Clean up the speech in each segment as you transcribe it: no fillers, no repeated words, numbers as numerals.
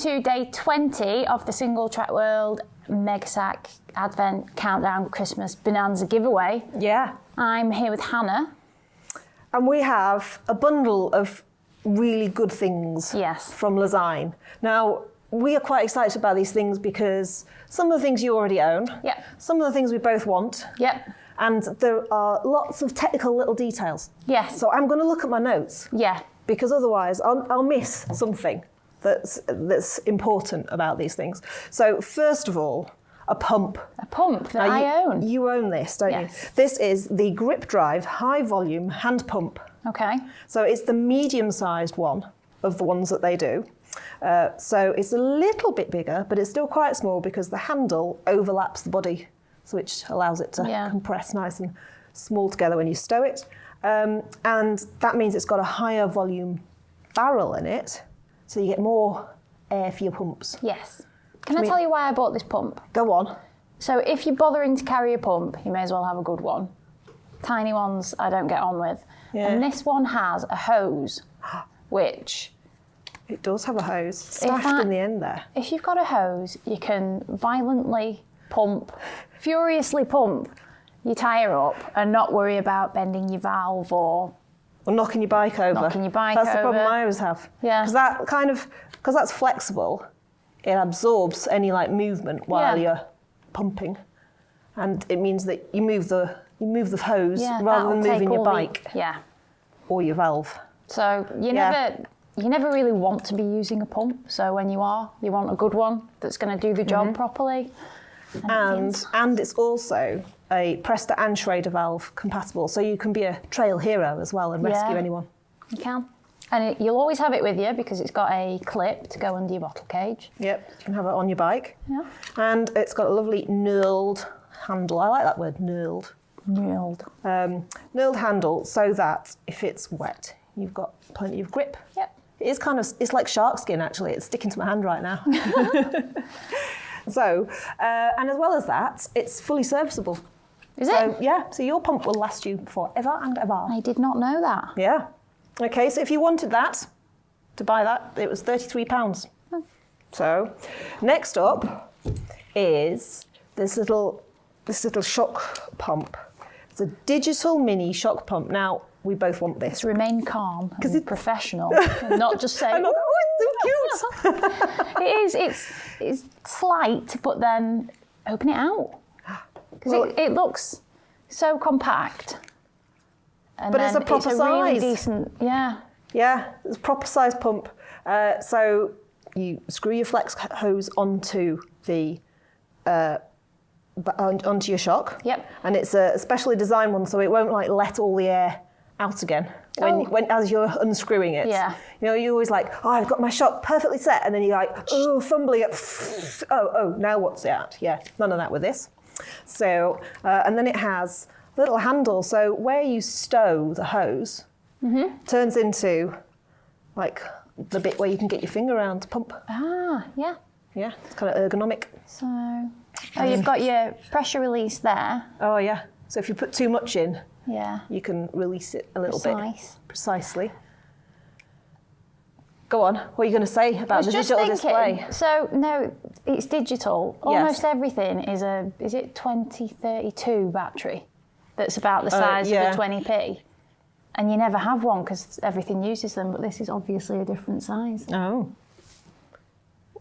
to day 20 of the Single Track World Megasack Advent Countdown Christmas Bonanza giveaway. Yeah. I'm here with Hannah. And we have a bundle of really good things from Lezyne. Now, we are quite excited about these things because some of the things you already own, some of the things we both want, and there are lots of technical little details. Yes. So I'm going to look at my notes. Yeah. Because otherwise I'll miss something that's important about these things. So first of all, a pump. A pump that I own. You own this, don't you? This is the Grip Drive high volume hand pump. Okay. So it's the medium-sized one of the ones that they do. So it's a little bit bigger, but it's still quite small because the handle overlaps the body, so which allows it to compress nice and small together when you stow it. And that means it's got a higher volume barrel in it, so you get more air for your pumps. Yes. Can I tell you why I bought this pump? Go on. So if you're bothering to carry a pump, you may as well have a good one. Tiny ones I don't get on with. Yeah. And this one has a hose, which... It does have a hose stashed in the end there. If you've got a hose, you can violently pump, furiously pump your tyre up and not worry about bending your valve or knocking your bike over. That's the problem I always have. Yeah. Because that's flexible, it absorbs any like movement while you're pumping, and it means that you move the hose rather than moving your bike. Or your valve. So you never really want to be using a pump. So when you are, you want a good one that's going to do the job properly. And it's also a Presta and Schrader valve compatible, so you can be a trail hero as well and rescue anyone. You can. And you'll always have it with you because it's got a clip to go under your bottle cage. Yep, you can have it on your bike. Yeah. And it's got a lovely knurled handle. I like that word, knurled. Knurled. Knurled handle so that if it's wet, you've got plenty of grip. Yep. It's like shark skin actually. It's sticking to my hand right now. So, and as well as that, it's fully serviceable. Is it? Yeah, so your pump will last you forever and ever. I did not know that. Yeah. Okay, so if you wanted that, to buy that, it was £33. Oh. So, next up is this little shock pump. It's a digital mini shock pump. Now, we both want this. Remain calm because it's professional, and not just say, oh, it's so cute. It is. It's slight, but then open it out because it looks so compact. And but it's a proper size. Really decent, yeah. Yeah, it's a proper size pump. So you screw your flex hose onto the onto your shock. Yep. And it's a specially designed one, so it won't like let all the air out again when as you're unscrewing it. Yeah. You know, you're always like, oh, I've got my shock perfectly set, and then you're like, oh, fumbling it. Oh, now what's that? Yeah, none of that with this. So, and then it has a little handle, so where you stow the hose turns into like the bit where you can get your finger around to pump. Ah, yeah. Yeah, it's kind of ergonomic. So, you've got your pressure release there. Oh, yeah. So if you put too much in, you can release it a little bit. Precisely. Go on. What are you going to say about the digital display? So, no, it's digital. Almost everything is it 2032 battery that's about the size of a 20p. And you never have one because everything uses them, but this is obviously a different size. Oh.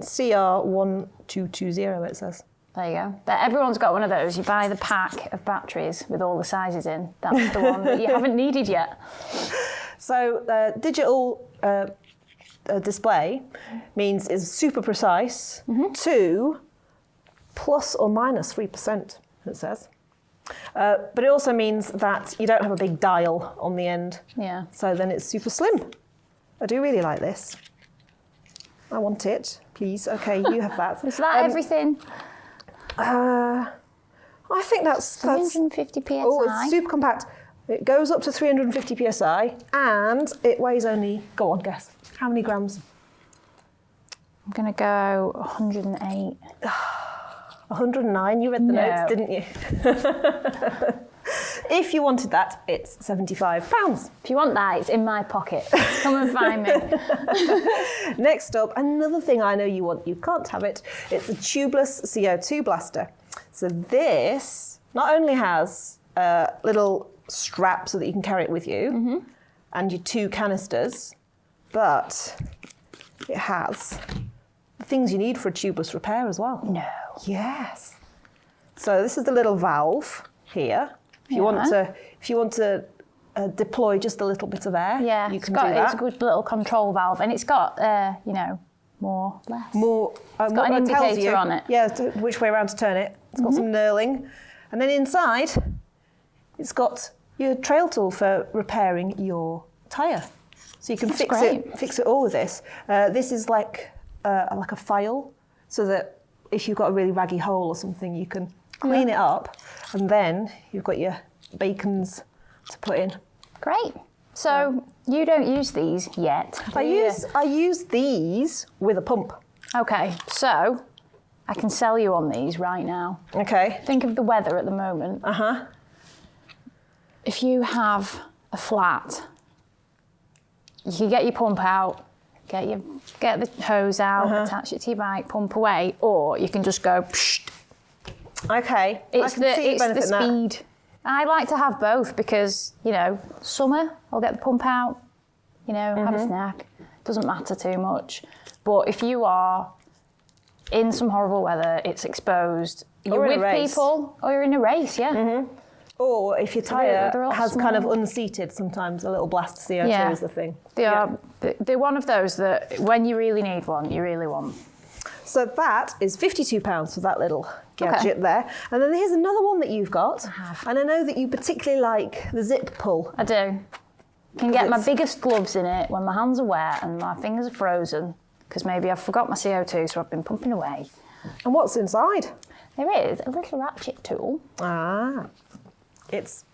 CR1220 it says. There you go. Everyone's got one of those. You buy the pack of batteries with all the sizes in. That's the one that you haven't needed yet. So digital display means is super precise to plus or minus 3%, it says. But it also means that you don't have a big dial on the end. Yeah. So then it's super slim. I do really like this. I want it, please. Okay, you have that. Is that everything? I think that's 350 psi. Oh, it's super compact. It goes up to 350 psi and it weighs only, go on, guess. How many grams? I'm going to go 108. 109, you read the notes, didn't you? if you wanted that, it's £75. If you want that, it's in my pocket. Come and find me. Next up, another thing I know you want, you can't have it. It's a tubeless CO2 blaster. So this not only has a little strap so that you can carry it with you, and your 2 canisters, but it has the things you need for a tubeless repair as well. No. Yes. So this is the little valve here. If you want to deploy just a little bit of air, you can do that. It's a good little control valve, and it's got more, less. It's got an indicator on it. Yeah, which way around to turn it. It's got some knurling, and then inside, it's got your trail tool for repairing your tyre. So you can fix it all with this. This is like a file, so that if you've got a really raggy hole or something, you can clean it up, and then you've got your bacons to put in. Great. So you don't use these yet? I use these with a pump. Okay, so I can sell you on these right now. Okay. Think of the weather at the moment. If you have a flat, you can get your pump out, get the hose out, attach it to your bike, pump away, or you can just go. Psh. Okay. It's the speed. I like to have both because summer I'll get the pump out, have a snack. Doesn't matter too much. But if you are in some horrible weather, it's exposed. You're with people, or you're in a race, Or if your tyre has kind of unseated, sometimes a little blast of CO2 is the thing. They're one of those that when you really need one, you really want. So that is £52 for that little gadget there. And then here's another one that you've got. I have. And I know that you particularly like the zip pull. I do. Can get my biggest gloves in it when my hands are wet and my fingers are frozen, because maybe I've forgot my CO2, so I've been pumping away. And what's inside? There is a little ratchet tool. It's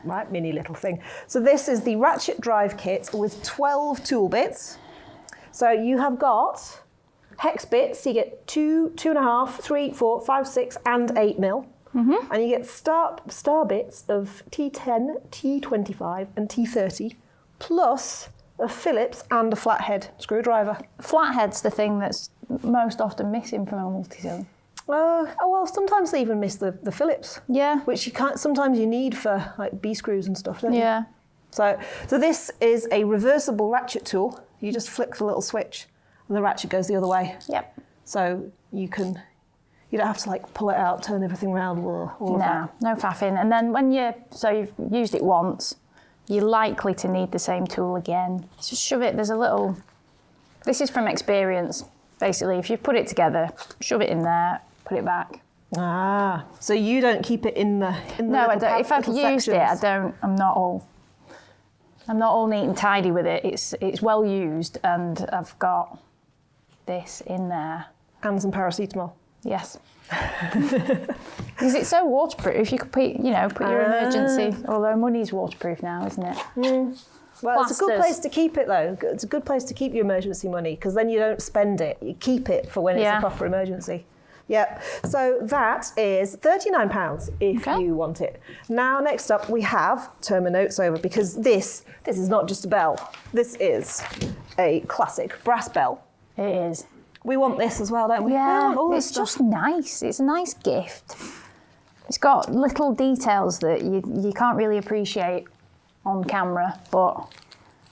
right, mini little thing. So this is the ratchet drive kit with 12 tool bits. So you have got hex bits, so you get 2, 2.5, 3, 4, 5, 6, and 8 mil. And you get star bits of T10, T25, and T30, plus a Phillips and a flathead screwdriver. Flathead's the thing that's most often missing from a multi-tool. Well, sometimes they even miss the Phillips. Yeah. Which sometimes you need for like B screws and stuff, don't you? Yeah. So this is a reversible ratchet tool. You just flick the little switch and the ratchet goes the other way. Yep. So you don't have to like pull it out, turn everything around, all of that. No faffing. And then you've used it once, you're likely to need the same tool again. Just shove it, this is from experience. Basically, if you put it together, shove it in there, put it back. So you don't keep it in the No, I don't. If I've used it, I'm not all neat and tidy with it. It's well used, and I've got this in there. And some paracetamol. Yes. Because it's so waterproof, you could put your emergency, although money's waterproof now, isn't it? Well, Plasters. It's a good place to keep it, though. It's a good place to keep your emergency money, because then you don't spend it. You keep it for when it's a proper emergency. Yep. So that is £39 if you want it. Now, next up, we have, turn my notes over, because this is not just a bell. This is a classic brass bell. It is. We want this as well, don't we? Yeah, it's just nice. It's a nice gift. It's got little details that you can't really appreciate on camera, but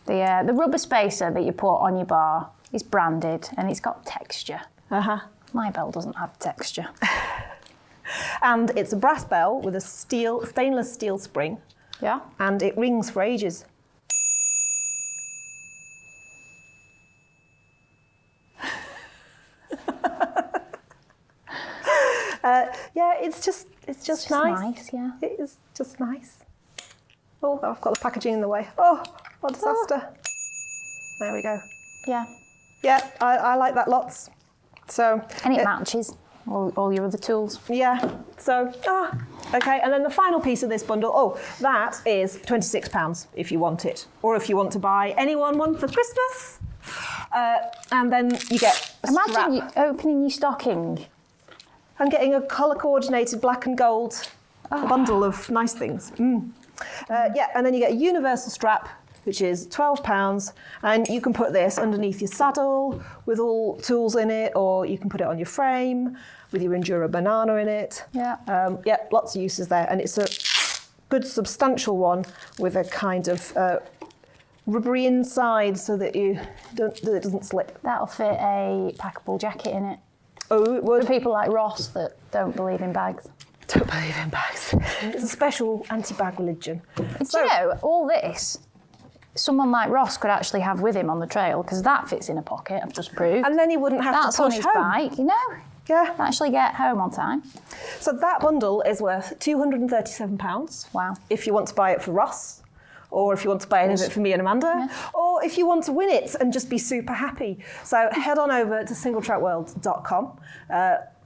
the rubber spacer that you put on your bar is branded and it's got texture. My bell doesn't have texture. And it's a brass bell with a stainless steel spring. Yeah. And it rings for ages. It's just nice. Yeah. It is just nice. Oh, I've got the packaging in the way. Oh, what a disaster. There we go. Yeah. Yeah, I like that lots. So. And it matches all your other tools. Yeah. So, okay. And then the final piece of this bundle, that is £26 if you want it. Or if you want to buy anyone one for Christmas. And then you get a Imagine you opening your stocking. And getting a colour-coordinated black and gold a bundle of nice things. Yeah, and then you get a universal strap, which is £12, and you can put this underneath your saddle with all tools in it, or you can put it on your frame with your Enduro banana in it. Yeah. Yeah, lots of uses there, and it's a good substantial one with a kind of rubbery inside so that it doesn't slip. That'll fit a packable jacket in it. Oh, it would. For people like Ross that don't believe in bags. Don't believe in bags. It's a special anti-bag religion. So, you know, all this, someone like Ross could actually have with him on the trail, because that fits in a pocket, I've just proved. And then he wouldn't have to push on his home. bike, you know? Yeah. Actually get home on time. So that bundle is worth £237. Wow. If you want to buy it for Ross, or if you want to buy any of it for me and Amanda, or if you want to win it and just be super happy. So head on over to singletrackworld.com,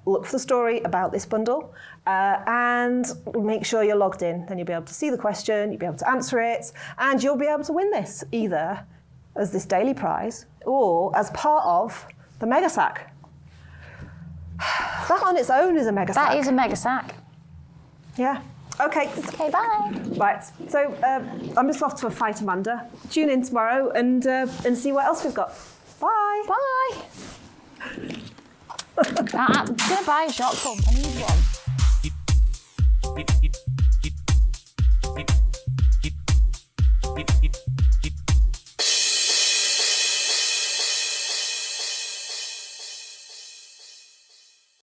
look for the story about this bundle, and make sure you're logged in. Then you'll be able to see the question, you'll be able to answer it, and you'll be able to win this either as this daily prize or as part of the Mega Sack. That on its own is a mega sack. That is a mega sack. Yeah. Okay. Okay, bye. Right. So I'm just off to a fight, Amanda. Tune in tomorrow and see what else we've got. Bye. Bye. I'm going to buy a shot pump. I need one.